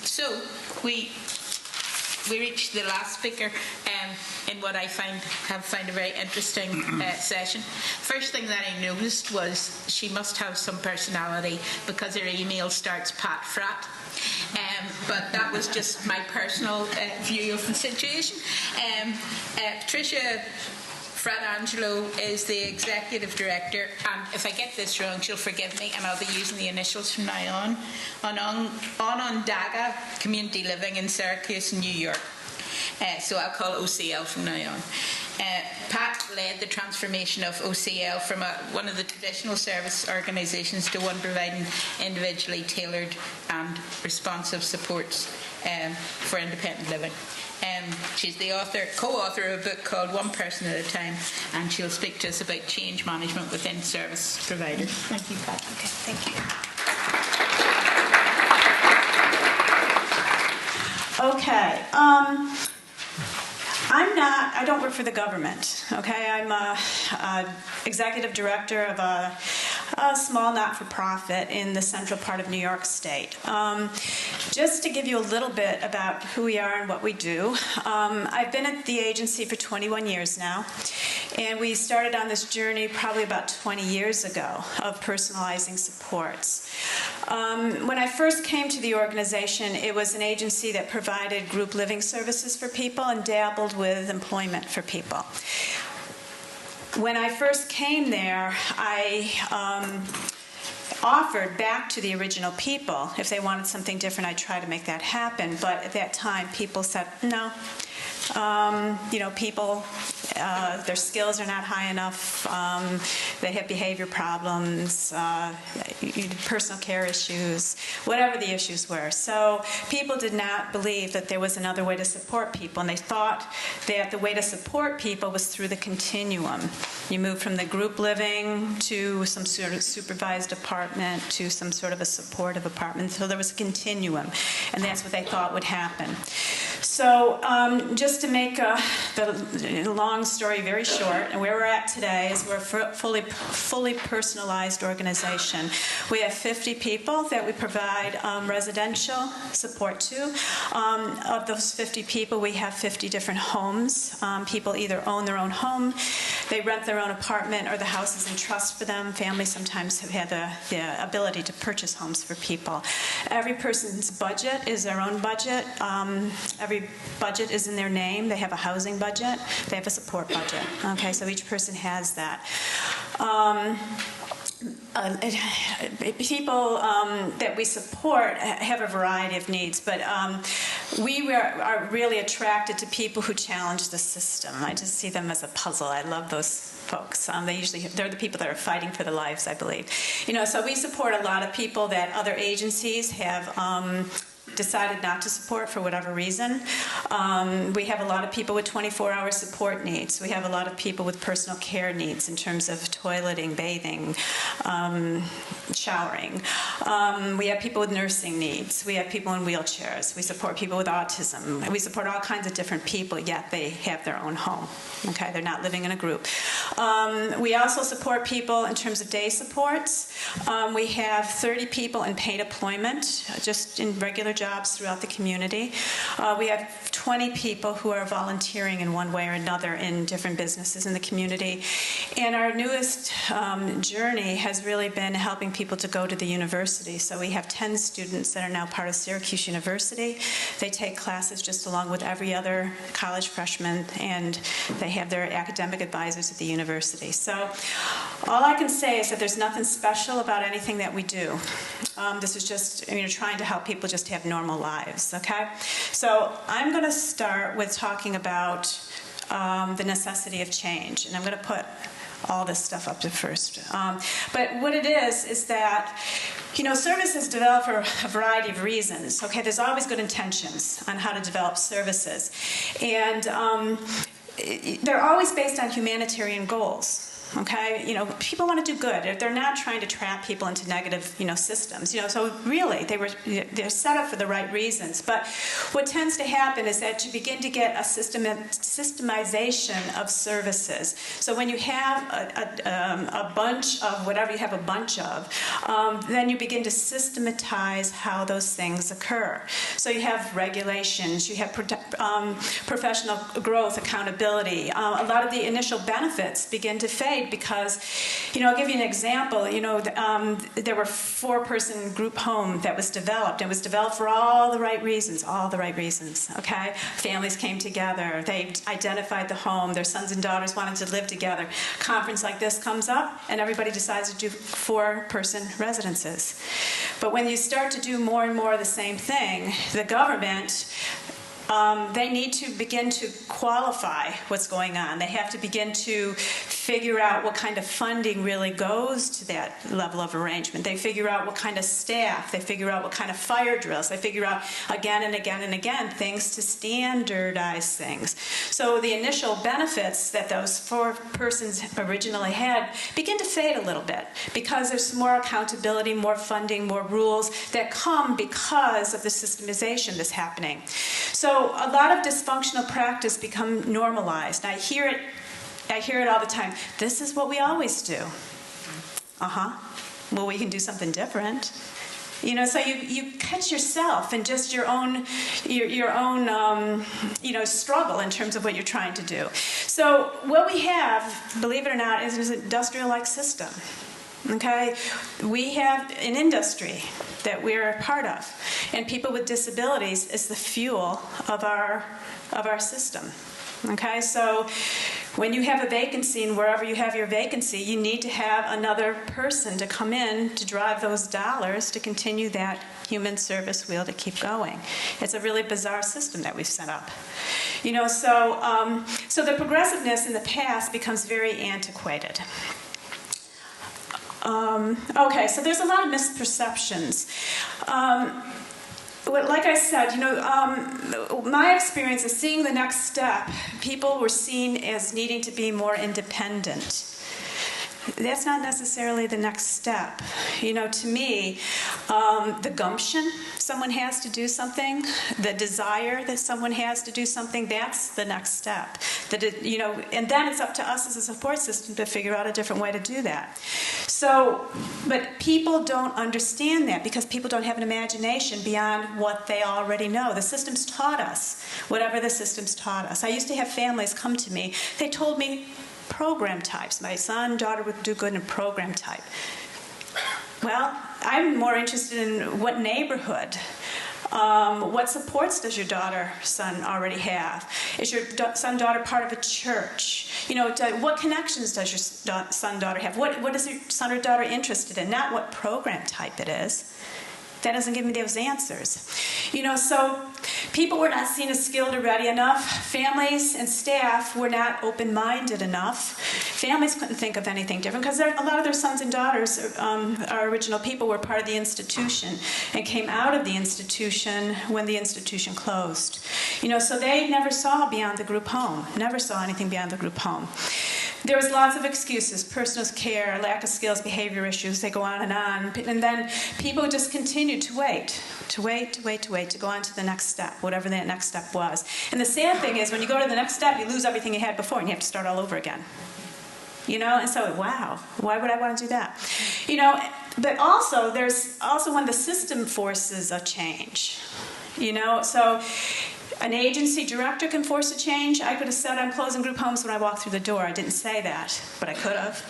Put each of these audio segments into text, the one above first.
So we reached the last speaker in what I have found a very interesting session. First thing that I noticed was she must have some personality because her email starts Pat Frat. But that was just my personal view of the situation. Patricia Fratangelo is the Executive Director, and if I get this wrong, she'll forgive me, and I'll be using the initials from now on Onondaga Community Living in Syracuse, New York. So I'll call it OCL from now on. Pat led the transformation of OCL from one of the traditional service organisations to one providing individually tailored and responsive supports for independent living. She's the co-author of a book called One Person at a Time, and she'll speak to us about change management within service providers. Thank you, Pat. Okay, thank you. Okay. I don't work for the government, okay? I'm a executive director of a small not-for-profit in the central part of New York State. Just to give you a little bit about who we are and what we do, I've been at the agency for 21 years now, and we started on this journey probably about 20 years ago of personalizing supports. When I first came to the organization, it was an agency that provided group living services for people and dabbled with employment for people. When I first came there, I offered back to the original people. If they wanted something different, I'd try to make that happen. But at that time, people said, no. People, their skills are not high enough. They have behavior problems, personal care issues, whatever the issues were. So people did not believe that there was another way to support people, and they thought that the way to support people was through the continuum. You move from the group living to some sort of supervised apartment to some sort of a supportive apartment. So there was a continuum, and that's what they thought would happen. So just to make the long story very short, and where we're at today is we're a fully personalized organization. We have 50 people that we provide residential support to. Of those 50 people, we have 50 different homes. People either own their own home, they rent their own apartment, or the house is in trust for them. Families sometimes have had the ability to purchase homes for people. Every person's budget is their own budget. Every budget is in their name. They have a housing budget. They have a support budget. Okay, so each person has that. People that we support have a variety of needs, but we are really attracted to people who challenge the system. I just see them as a puzzle. I love those folks. They're the people that are fighting for their lives, I believe. So we support a lot of people that other agencies have decided not to support for whatever reason. We have a lot of people with 24-hour support needs. We have a lot of people with personal care needs in terms of toileting, bathing, showering. We have people with nursing needs. We have people in wheelchairs. We support people with autism. We support all kinds of different people, yet they have their own home. Okay, they're not living in a group. We also support people in terms of day supports. We have 30 people in paid employment, just in regular jobs throughout the community. We have 20 people who are volunteering in one way or another in different businesses in the community. And our newest journey has really been helping people to go to the university. So we have 10 students that are now part of Syracuse University. They take classes just along with every other college freshman, and they have their academic advisors at the university. So all I can say is that there's nothing special about anything that we do. This is just trying to help people just have normal lives, okay? So I'm going to start with talking about the necessity of change, and I'm going to put all this stuff up to first. But what it is that, services develop for a variety of reasons, okay? There's always good intentions on how to develop services, and they're always based on humanitarian goals. okay? People want to do good. They're not trying to trap people into negative, systems. So really, they're set up for the right reasons. But what tends to happen is that you begin to get a systemization of services. So when you have a bunch of whatever you have a bunch of, then you begin to systematize how those things occur. So you have regulations, you have professional growth, accountability. A lot of the initial benefits begin to fade because, I'll give you an example. There were 4-person group home that was developed. It was developed for all the right reasons, okay? Families came together. They identified the home. Their sons and daughters wanted to live together. A conference like this comes up, and everybody decides to do 4-person residences. But when you start to do more and more of the same thing, the government, they need to begin to qualify what's going on. They have to begin to figure out what kind of funding really goes to that level of arrangement. They figure out what kind of staff. They figure out what kind of fire drills. They figure out again and again and again things to standardize things. So the initial benefits that those 4 persons originally had begin to fade a little bit because there's more accountability, more funding, more rules that come because of the systemization that's happening. So a lot of dysfunctional practice become normalized. I hear it all the time. This is what we always do. Well, we can do something different. So you catch yourself in just your own struggle in terms of what you're trying to do. So what we have, believe it or not, is an industrial-like system. Okay, we have an industry that we're a part of, and people with disabilities is the fuel of our system. Okay, so when you have a vacancy, and wherever you have your vacancy, you need to have another person to come in to drive those dollars to continue that human service wheel to keep going. It's a really bizarre system that we've set up. So the progressiveness in the past becomes very antiquated. Okay, so there's a lot of misperceptions. Like I said, my experience is seeing the next step. People were seen as needing to be more independent. That's not necessarily the next step. To me, the gumption someone has to do something, the desire that someone has to do something, that's the next step. And then it's up to us as a support system to figure out a different way to do that. But people don't understand that because people don't have an imagination beyond what they already know. The system's taught us whatever the system's taught us. I used to have families come to me. They told me program types. My son, daughter would do good in program type. Well, I'm more interested in what neighborhood. What supports does your daughter, son already have? Is your son, daughter part of a church? What connections does your son, daughter have? What is your son or daughter interested in? Not what program type it is. That doesn't give me those answers. So people were not seen as skilled or ready enough. Families and staff were not open-minded enough. Families couldn't think of anything different because a lot of their sons and daughters, our original people, were part of the institution and came out of the institution when the institution closed. So they never saw beyond the group home, never saw anything beyond the group home. There was lots of excuses, personal care, lack of skills, behavior issues, they go on. And then people just continued to wait, to go on to the next step, whatever that next step was. And the sad thing is, when you go to the next step, you lose everything you had before, and you have to start all over again. And so, wow, why would I want to do that? But also, there's also when the system forces a change. So an agency director can force a change. I could have said I'm closing group homes when I walked through the door. I didn't say that, but I could have.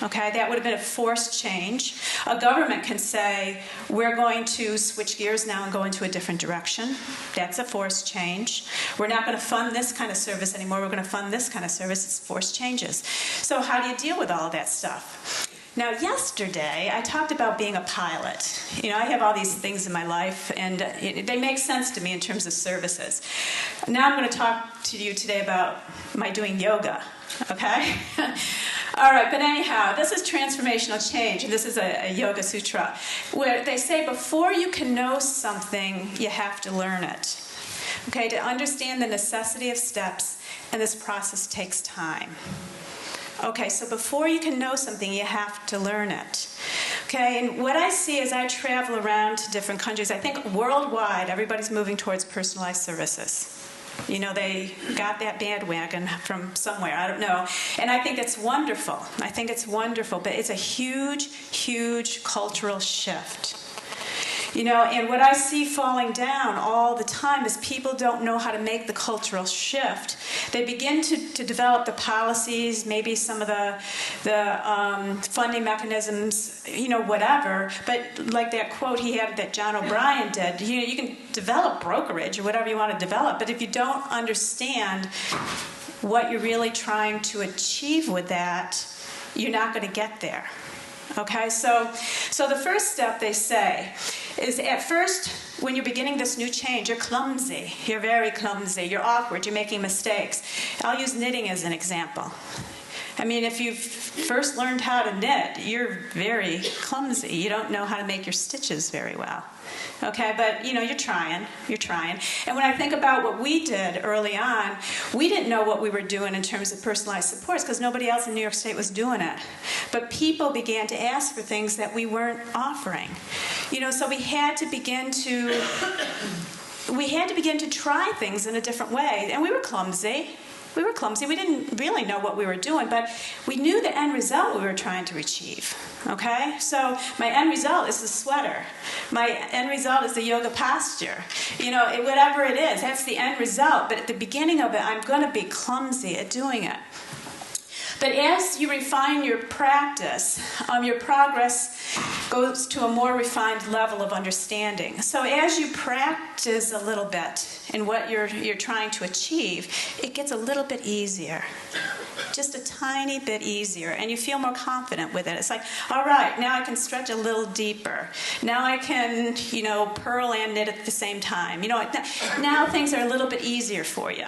Okay, that would have been a forced change. A government can say, we're going to switch gears now and go into a different direction. That's a forced change. We're not going to fund this kind of service anymore. We're going to fund this kind of service. It's forced changes. So how do you deal with all of that stuff? Now, yesterday, I talked about being a pilot. I have all these things in my life, and they make sense to me in terms of services. Now I'm going to talk to you today about my doing yoga, okay? All right, but anyhow, this is transformational change, and this is a Yoga Sutra, where they say before you can know something, you have to learn it. Okay, to understand the necessity of steps, and this process takes time. Okay, so before you can know something, you have to learn it. Okay, and what I see as I travel around to different countries, I think worldwide everybody's moving towards personalized services. You know, they got that bandwagon from somewhere, I don't know. And I think it's wonderful. I think it's wonderful, but it's a huge, huge cultural shift. You know, and what I see falling down all the time is people don't know how to make the cultural shift. They begin to develop the policies, maybe some of the funding mechanisms, you know, whatever. But like that quote he had that John O'Brien did, you know, you can develop brokerage or whatever you want to develop, but if you don't understand what you're really trying to achieve with that, you're not going to get there. Okay, so the first step, they say, is at first, when you're beginning this new change, you're clumsy. You're very clumsy. You're awkward. You're making mistakes. I'll use knitting as an example. I mean, if you've first learned how to knit, you're very clumsy. You don't know how to make your stitches very well. Okay, but you know, you're trying. And when I think about what we did early on, we didn't know what we were doing in terms of personalized supports because nobody else in New York State was doing it. But people began to ask for things that we weren't offering. You know, so we had to begin to try things in a different way, and we were clumsy. We didn't really know what we were doing, but we knew the end result we were trying to achieve. Okay? So my end result is the sweater. My end result is the yoga posture. You know, whatever it is, that's the end result. But at the beginning of it, I'm going to be clumsy at doing it. But as you refine your practice, your progress goes to a more refined level of understanding. So as you practice a little bit in what you're trying to achieve, it gets a little bit easier. Just a tiny bit easier, and you feel more confident with it. It's like, all right, now I can stretch a little deeper. Now I can, you know, purl and knit at the same time. You know, now things are a little bit easier for you.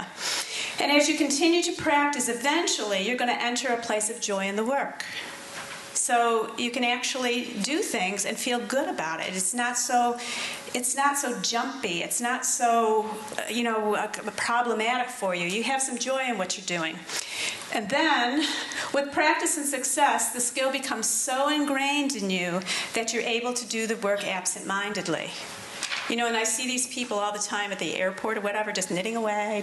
And as you continue to practice, eventually you're going to enter a place of joy in the work. So you can actually do things and feel good about it. It's not so jumpy. It's not so, you know, problematic for you. You have some joy in what you're doing. And then, with practice and success, the skill becomes so ingrained in you that you're able to do the work absent-mindedly. You know, and I see these people all the time at the airport or whatever, just knitting away.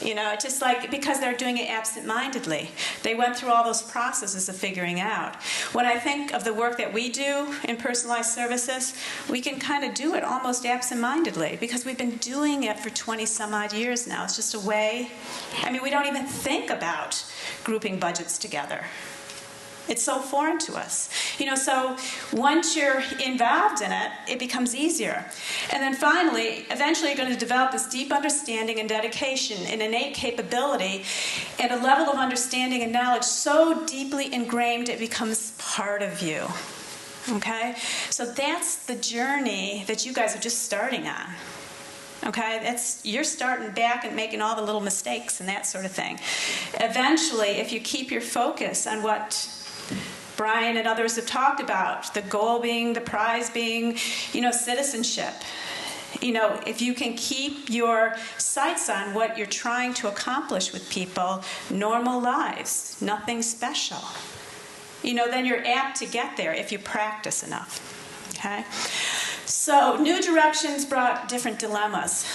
You know, it's just like, because they're doing it absent-mindedly. They went through all those processes of figuring out. When I think of the work that we do in personalized services, we can kind of do it almost absent-mindedly because we've been doing it for 20-some-odd years now. It's just a way. I mean, we don't even think about grouping budgets together. It's so foreign to us. You know, so once you're involved in it, it becomes easier. And then finally, eventually you're going to develop this deep understanding and dedication, an innate capability, and a level of understanding and knowledge so deeply ingrained it becomes part of you. Okay? So that's the journey that you guys are just starting on. Okay, you're starting back and making all the little mistakes and that sort of thing. Eventually, if you keep your focus on what Brian and others have talked about, the goal being, the prize being, you know, citizenship. You know, if you can keep your sights on what you're trying to accomplish with people, normal lives, nothing special, you know, then you're apt to get there if you practice enough. Okay? So new directions brought different dilemmas.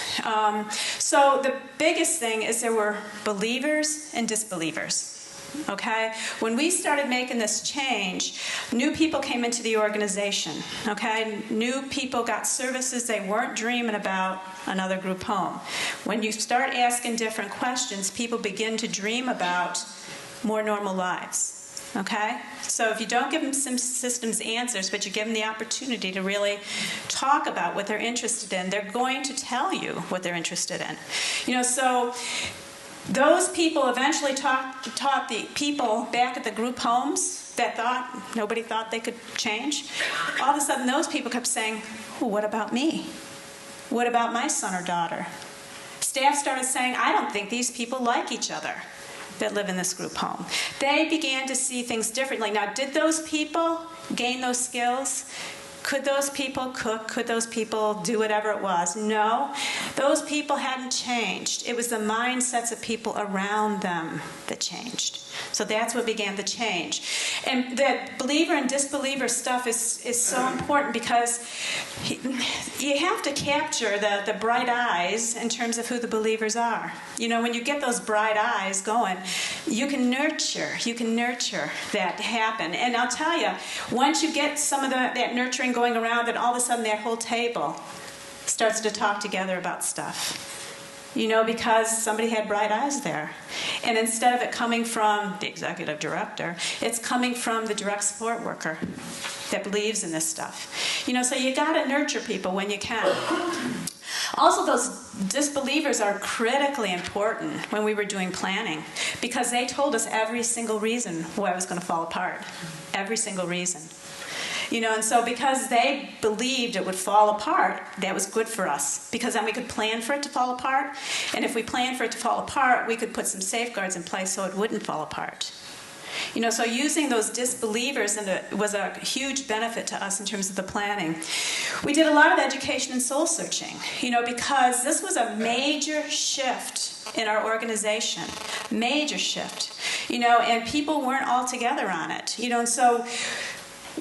So the biggest thing is there were believers and disbelievers. Okay? When we started making this change, new people came into the organization. Okay? New people got services they weren't dreaming about another group home. When you start asking different questions, people begin to dream about more normal lives. Okay? So if you don't give them some systems answers, but you give them the opportunity to really talk about what they're interested in, they're going to tell you what they're interested in. You know, so those people eventually taught the people back at the group homes that nobody thought they could change. All of a sudden, those people kept saying, well, what about me? What about my son or daughter? Staff started saying, I don't think these people like each other that live in this group home. They began to see things differently. Now, did those people gain those skills? Could those people cook? Could those people do whatever it was? No. Those people hadn't changed. It was the mindsets of people around them that changed. So that's what began the change. And that believer and disbeliever stuff is so important because you have to capture the bright eyes in terms of who the believers are. You know, when you get those bright eyes going, you can nurture that to happen. And I'll tell you, once you get some of that nurturing going around, then all of a sudden that whole table starts to talk together about stuff. You know, because somebody had bright eyes there. And instead of it coming from the executive director, it's coming from the direct support worker that believes in this stuff. You know, so you got to nurture people when you can. Also, those disbelievers are critically important when we were doing planning because they told us every single reason why it was going to fall apart. Every single reason. You know, and so because they believed it would fall apart, that was good for us because then we could plan for it to fall apart. And if we planned for it to fall apart, we could put some safeguards in place so it wouldn't fall apart. You know, so using those disbelievers was a huge benefit to us in terms of the planning. We did a lot of education and soul searching, you know, because this was a major shift in our organization. Major shift. You know, and people weren't all together on it. You know, and so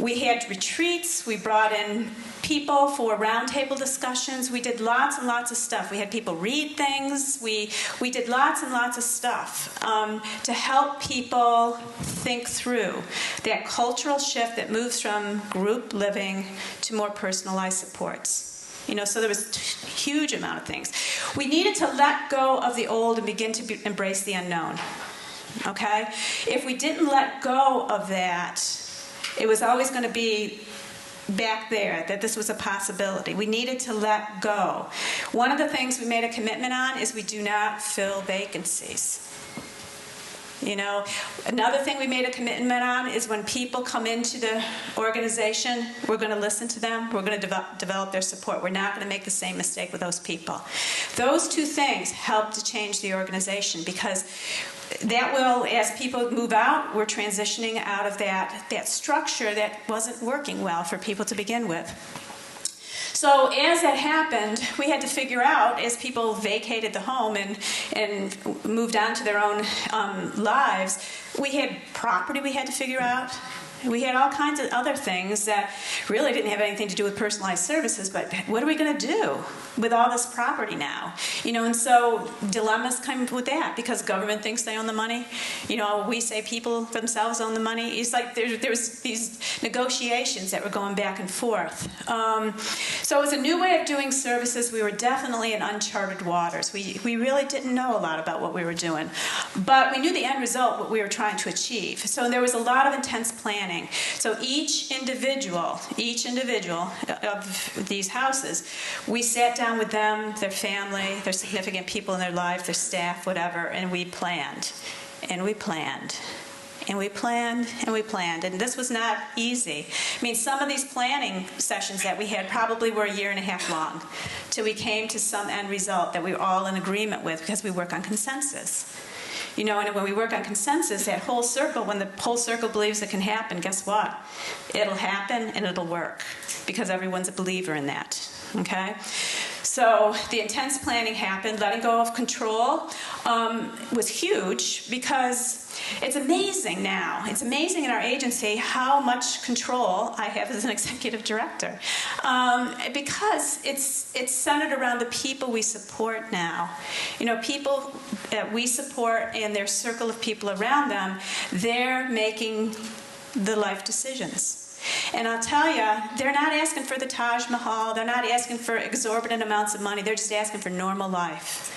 we had retreats, we brought in people for roundtable discussions, we did lots and lots of stuff. We had people read things, we did lots and lots of stuff to help people think through that cultural shift that moves from group living to more personalized supports. You know, so there was a huge amount of things. We needed to let go of the old and begin to embrace the unknown, okay? If we didn't let go of that, it was always going to be back there, that this was a possibility. We needed to let go. One of the things we made a commitment on is we do not fill vacancies. You know, another thing we made a commitment on is when people come into the organization, we're going to listen to them, we're going to develop their support. We're not going to make the same mistake with those people. Those two things help to change the organization because that will, as people move out, we're transitioning out of that structure that wasn't working well for people to begin with. So as that happened, we had to figure out, as people vacated the home and moved on to their own lives, we had property we had to figure out. We had all kinds of other things that really didn't have anything to do with personalized services, but what are we going to do with all this property now? You know, and so dilemmas come with that because government thinks they own the money. You know, we say people themselves own the money. It's like there was these negotiations that were going back and forth. So it was a new way of doing services. We were definitely in uncharted waters. We really didn't know a lot about what we were doing, but we knew the end result, what we were trying to achieve. So there was a lot of intense planning. So each individual of these houses, we sat down with them, their family, their significant people in their life, their staff, whatever, and we planned. And we planned. And we planned, and we planned. And this was not easy. I mean, some of these planning sessions that we had probably were a year and a half long till we came to some end result that we were all in agreement with because we work on consensus. You know, and when we work on consensus, that whole circle, when the whole circle believes it can happen, guess what? It'll happen and it'll work because everyone's a believer in that, okay? So the intense planning happened. Letting go of control was huge because it's amazing now. It's amazing in our agency how much control I have as an executive director because it's centered around the people we support now. You know, people that we support and their circle of people around them, they're making the life decisions. And I'll tell you, they're not asking for the Taj Mahal. They're not asking for exorbitant amounts of money. They're just asking for normal life.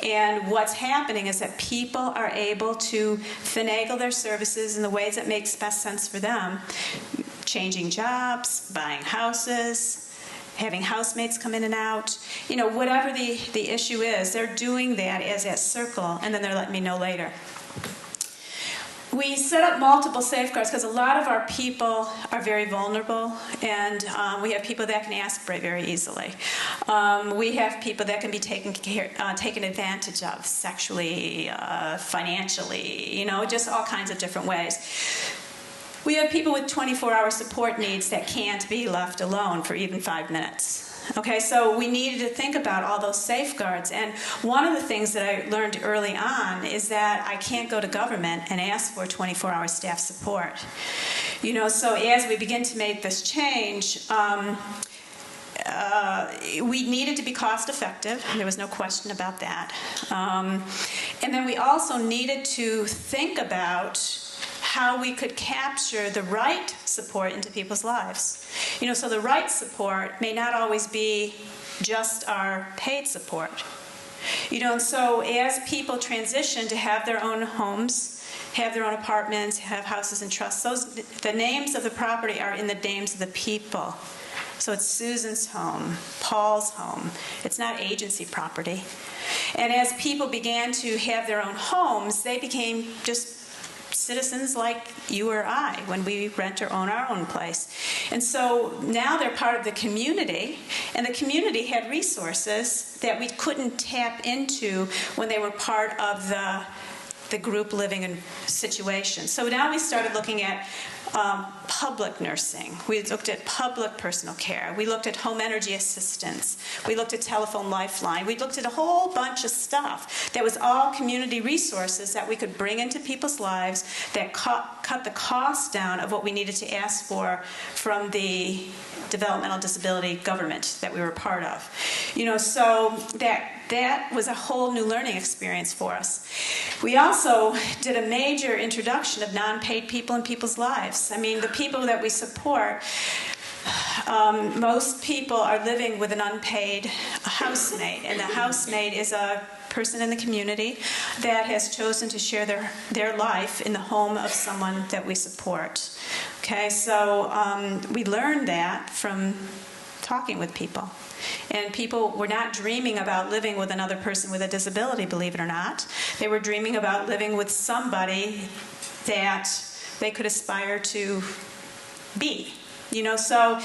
And what's happening is that people are able to finagle their services in the ways that makes best sense for them. Changing jobs, buying houses, having housemates come in and out. You know, whatever the issue is, they're doing that as that circle, and then they're letting me know later. We set up multiple safeguards because a lot of our people are very vulnerable, and we have people that can aspirate very easily. We have people that can be taken advantage of sexually, financially, you know, just all kinds of different ways. We have people with 24-hour support needs that can't be left alone for even 5 minutes. Okay, so we needed to think about all those safeguards. And one of the things that I learned early on is that I can't go to government and ask for 24-hour staff support. So as we begin to make this change, we needed to be cost effective. There was no question about that. And then we also needed to think about how we could capture the right support into people's lives. So the right support may not always be just our paid support. And so as people transition to have their own homes, have their own apartments, have houses and trusts, the names of the property are in the names of the people. So it's Susan's home, Paul's home. It's not agency property. And as people began to have their own homes, they became just citizens like you or I when we rent or own our own place. And so now they're part of the community, and the community had resources that we couldn't tap into when they were part of the group living in situation. So now we started looking at public nursing. We looked at public personal care. We looked at home energy assistance. We looked at telephone lifeline. We looked at a whole bunch of stuff that was all community resources that we could bring into people's lives that cut the cost down of what we needed to ask for from the developmental disability government that we were part of. So that was a whole new learning experience for us. We also did a major introduction of non-paid people in people's lives. I mean, the people that we support, most people are living with an unpaid housemate, and the housemate is a person in the community that has chosen to share their life in the home of someone that we support. Okay, so we learned that from talking with people. And people were not dreaming about living with another person with a disability, believe it or not. They were dreaming about living with somebody that they could aspire to be. So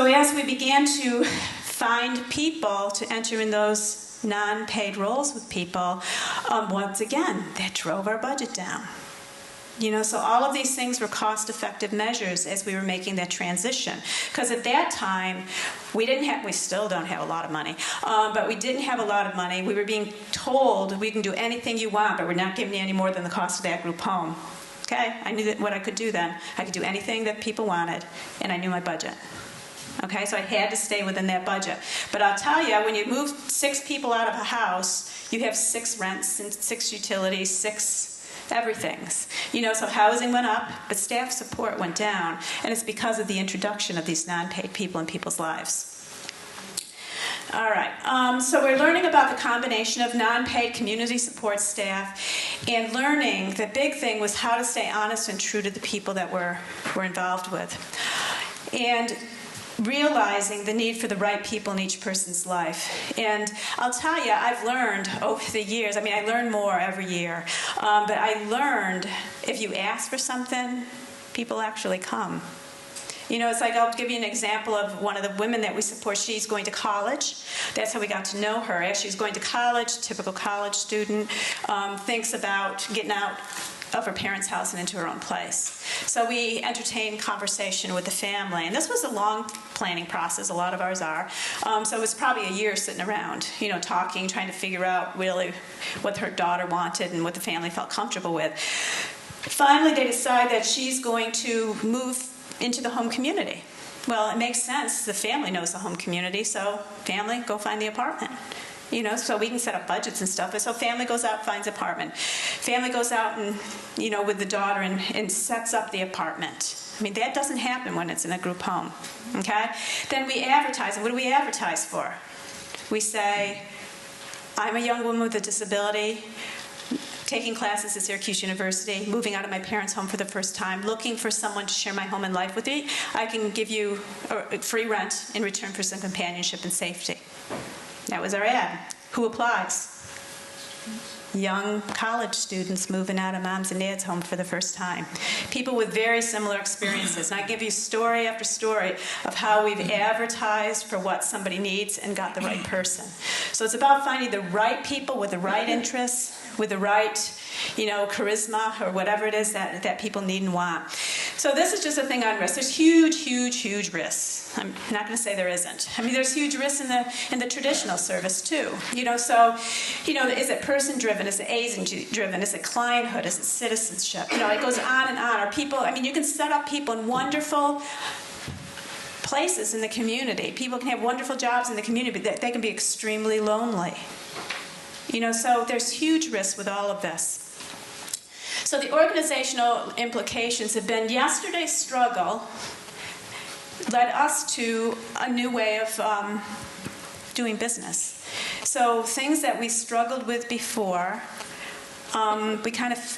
as we began to find people to enter in those non-paid roles with people, once again, that drove our budget down. So all of these things were cost-effective measures as we were making that transition. Because at that time, we still don't have a lot of money, but we didn't have a lot of money. We were being told, we can do anything you want, but we're not giving you any more than the cost of that group home. Okay, I knew what I could do then. I could do anything that people wanted, and I knew my budget. Okay, so I had to stay within that budget. But I'll tell you, when you move 6 people out of a house, you have 6 rents and 6 utilities, 6 everything's. So housing went up, but staff support went down, and it's because of the introduction of these non-paid people in people's lives. All right, so we're learning about the combination of non-paid community support staff and learning, the big thing was how to stay honest and true to the people that we're involved with. And realizing the need for the right people in each person's life. And I'll tell you, I've learned over the years, I learn more every year, but I learned if you ask for something, people actually come. It's like, I'll give you an example of one of the women that we support. She's going to college. That's how we got to know her. As she's going to college, typical college student, thinks about getting out of her parents' house and into her own place. So we entertained conversation with the family, and this was a long planning process. A lot of ours are. So it was probably a year sitting around, talking, trying to figure out really what her daughter wanted and what the family felt comfortable with. Finally, they decide that she's going to move into the home community. Well, it makes sense. The family knows the home community, so family, go find the apartment. So we can set up budgets and stuff. So family goes out, finds apartment. Family goes out and, with the daughter and sets up the apartment. That doesn't happen when it's in a group home, okay? Then we advertise. And what do we advertise for? We say, I'm a young woman with a disability, taking classes at Syracuse University, moving out of my parents' home for the first time, looking for someone to share my home and life with me. I can give you free rent in return for some companionship and safety. That was our ad. Who applies? Young college students moving out of mom's and dad's home for the first time. People with very similar experiences. And I give you story after story of how we've advertised for what somebody needs and got the right person. So it's about finding the right people with the right interests, with the right charisma or whatever it is that people need and want. So this is just a thing on risk. There's huge risks. I'm not going to say there isn't. I mean, there's huge risks in the traditional service too. Is it person-driven? Is it agent-driven? Is it clienthood? Is it citizenship? It goes on and on. Are people? I mean, you can set up people in wonderful places in the community. People can have wonderful jobs in the community, but they can be extremely lonely. So there's huge risks with all of this. So the organizational implications have been yesterday's struggle led us to a new way of doing business. So things that we struggled with before, we kind of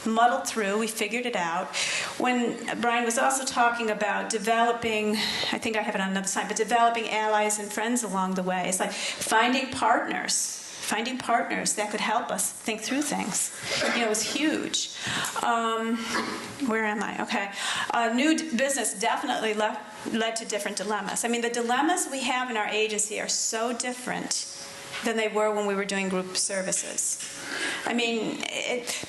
muddled through, we figured it out. When Brian was also talking about developing, I think I have it on another slide, but developing allies and friends along the way. It's like finding partners that could help us think through things. It was huge. Where am I? Okay. New business definitely led to different dilemmas. I mean, the dilemmas we have in our agency are so different than they were when we were doing group services. I mean,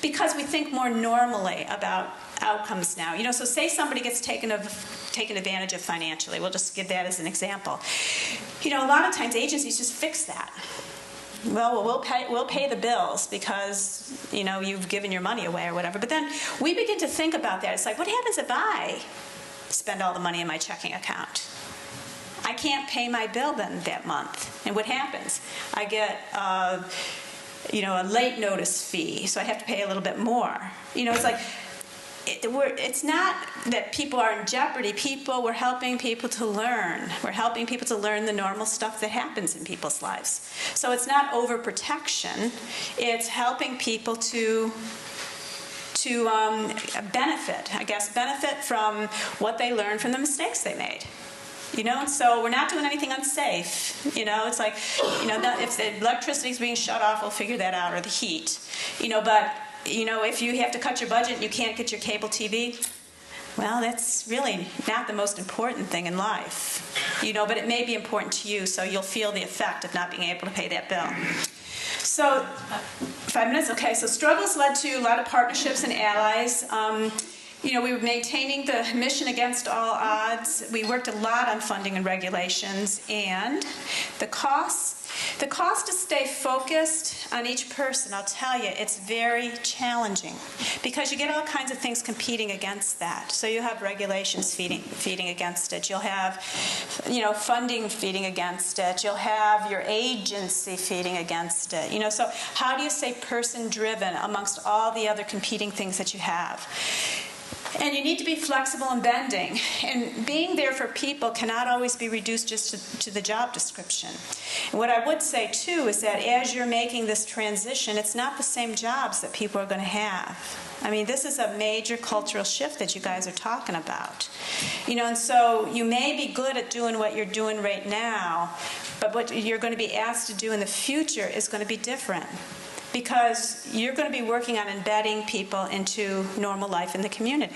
because we think more normally about outcomes now. So say somebody gets taken advantage of financially. We'll just give that as an example. A lot of times agencies just fix that. Well, we'll pay the bills because, you've given your money away or whatever. But then we begin to think about that. It's like, what happens if I spend all the money in my checking account? I can't pay my bill then that month. And what happens? I get, a late notice fee, so I have to pay a little bit more. It's like, it's not that people are in jeopardy. We're helping people to learn. We're helping people to learn the normal stuff that happens in people's lives. So it's not overprotection. It's helping people to benefit from what they learned from the mistakes they made. So we're not doing anything unsafe. It's like, if the electricity's being shut off, we'll figure that out, or the heat. But if you have to cut your budget and you can't get your cable TV, well, that's really not the most important thing in life. But it may be important to you, so you'll feel the effect of not being able to pay that bill. So, 5 minutes? Okay, so struggles led to a lot of partnerships and allies. We were maintaining the mission against all odds. We worked a lot on funding and regulations, and the cost to stay focused on each person, I'll tell you, it's very challenging because you get all kinds of things competing against that. So you have regulations feeding against it. You'll have, funding feeding against it. You'll have your agency feeding against it. So how do you stay person-driven amongst all the other competing things that you have? And you need to be flexible and bending. And being there for people cannot always be reduced just to the job description. And what I would say, too, is that as you're making this transition, it's not the same jobs that people are going to have. I mean, this is a major cultural shift that you guys are talking about. And so you may be good at doing what you're doing right now, but what you're going to be asked to do in the future is going to be different. Because you're going to be working on embedding people into normal life in the community.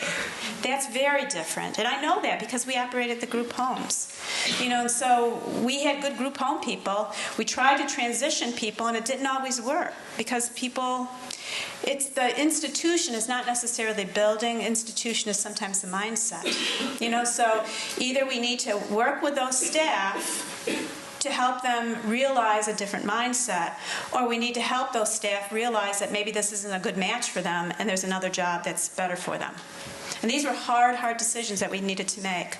That's very different. And I know that because we operated the group homes. And so we had good group home people. We tried to transition people, and it didn't always work because it's the institution is not necessarily building. Institution is sometimes the mindset. So either we need to work with those staff to help them realize a different mindset, or we need to help those staff realize that maybe this isn't a good match for them and there's another job that's better for them. And these were hard decisions that we needed to make.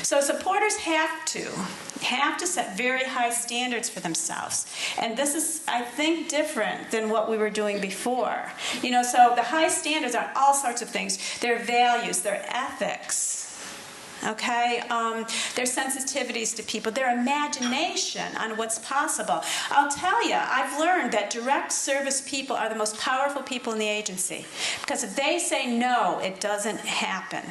So supporters have to set very high standards for themselves. And this is, I think, different than what we were doing before. So the high standards are all sorts of things. Their values, their ethics, okay? Their sensitivities to people, their imagination on what's possible. I'll tell you, I've learned that direct service people are the most powerful people in the agency. Because if they say no, it doesn't happen.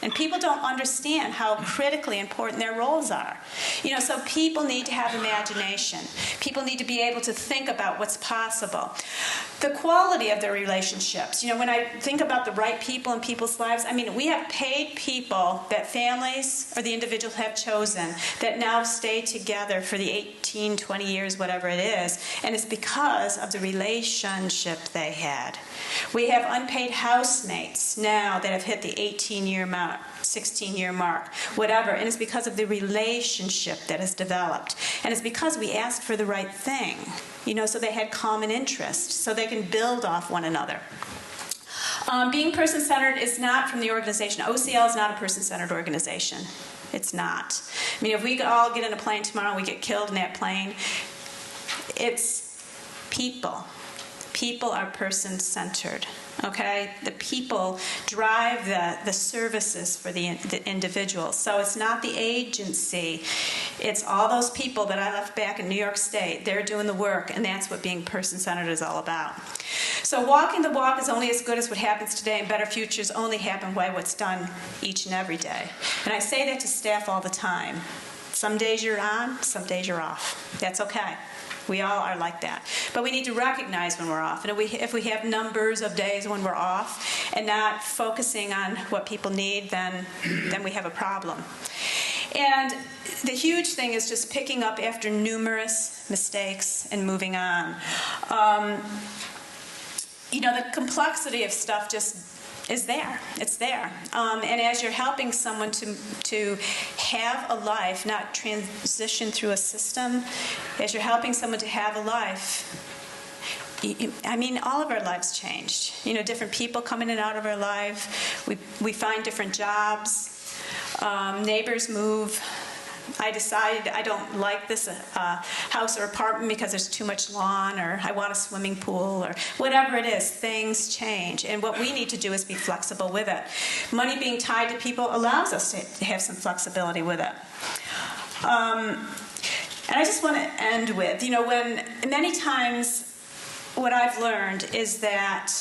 And people don't understand how critically important their roles are. So people need to have imagination. People need to be able to think about what's possible. The quality of their relationships. When I think about the right people in people's lives, we have paid people that families or the individuals have chosen that now stay together for the 18, 20 years, whatever it is, and it's because of the relationship they had. We have unpaid housemates now that have hit the 18-year mark, 16-year mark, whatever, and it's because of the relationship that has developed. And it's because we asked for the right thing, so they had common interests, so they can build off one another. Being person-centered is not from the organization. OCL is not a person-centered organization. It's not. If we all get in a plane tomorrow and we get killed in that plane, it's people. People are person-centered, okay? The people drive the services for the individual. So it's not the agency. It's all those people that I left back in New York State. They're doing the work, and that's what being person-centered is all about. So walking the walk is only as good as what happens today, and better futures only happen by what's done each and every day. And I say that to staff all the time. Some days you're on, some days you're off. That's okay. We all are like that. But we need to recognize when we're off. And if we have numbers of days when we're off and not focusing on what people need, then we have a problem. And the huge thing is just picking up after numerous mistakes and moving on. The complexity of stuff just is there. It's there. And as you're helping someone to have a life, not transition through a system, as you're helping someone to have a life, all of our lives changed. Different people come in and out of our life. We find different jobs. Neighbors move. I decided I don't like this house or apartment because there's too much lawn, or I want a swimming pool, or whatever it is. Things change, and what we need to do is be flexible with it. Money being tied to people allows us to have some flexibility with it. And I just want to end with, when many times what I've learned is that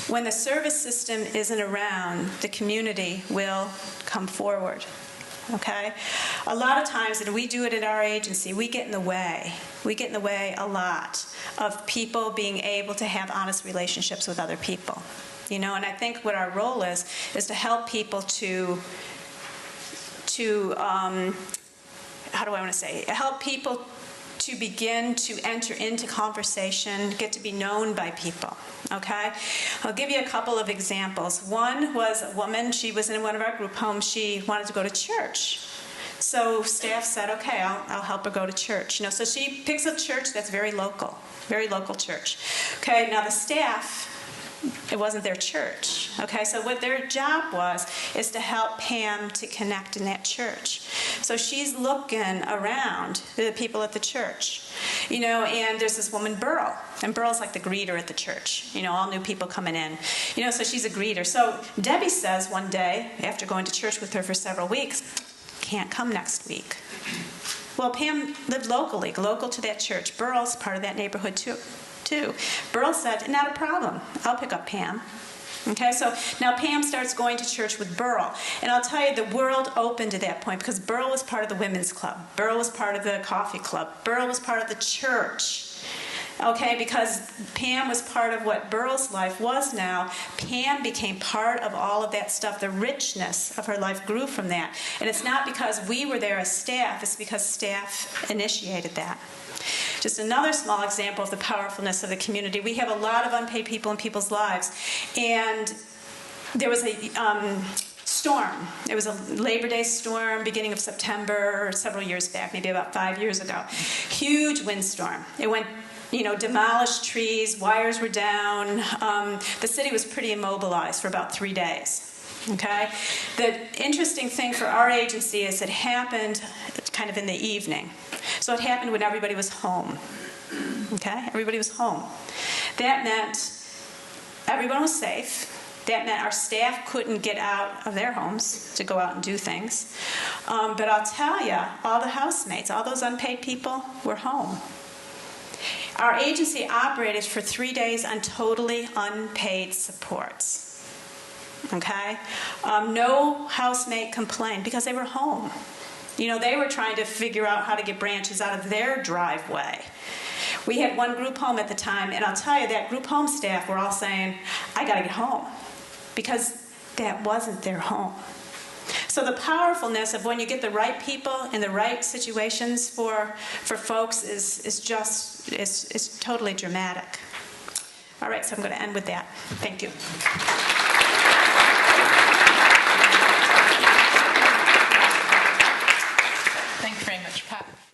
when the service system isn't around, the community will come forward. Okay? A lot of times, and we do it at our agency, we get in the way. We get in the way a lot of people being able to have honest relationships with other people. And I think what our role is to help people help people to begin to enter into conversation, get to be known by people, okay? I'll give you a couple of examples. One was a woman, she was in one of our group homes, she wanted to go to church. So staff said, okay, I'll help her go to church. So she picks a church that's very local church. Okay, now the staff, it wasn't their church. Okay, so what their job was is to help Pam to connect in that church. So she's looking around the people at the church, and there's this woman, Burl, and Burl's like the greeter at the church, all new people coming in, so she's a greeter. So Debbie says one day, after going to church with her for several weeks, can't come next week. Well, Pam lived local to that church. Burl's part of that neighborhood too. Burl said, not a problem. I'll pick up Pam. Okay, so now Pam starts going to church with Burl. And I'll tell you, the world opened at that point because Burl was part of the women's club. Burl was part of the coffee club. Burl was part of the church. Okay, because Pam was part of what Burl's life was now. Pam became part of all of that stuff. The richness of her life grew from that. And it's not because we were there as staff. It's because staff initiated that. Just another small example of the powerfulness of the community. We have a lot of unpaid people in people's lives. And there was a storm. It was a Labor Day storm, beginning of September, several years back, maybe about 5 years ago. Huge windstorm. It went, demolished trees, wires were down. The city was pretty immobilized for about 3 days. Okay? The interesting thing for our agency is it happened kind of in the evening. So it happened when everybody was home. Okay? Everybody was home. That meant everyone was safe. That meant our staff couldn't get out of their homes to go out and do things. But I'll tell you, all the housemates, all those unpaid people were home. Our agency operated for 3 days on totally unpaid supports. okay? No housemate complained because they were home. You know, they were trying to figure out how to get branches out of their driveway. We had one group home at the time, and I'll tell you, that group home staff were all saying, I gotta get home, because that wasn't their home. So the powerfulness of when you get the right people in the right situations for folks is totally dramatic. All right, so I'm going to end with that. Thank you. Thank you very much, Pat.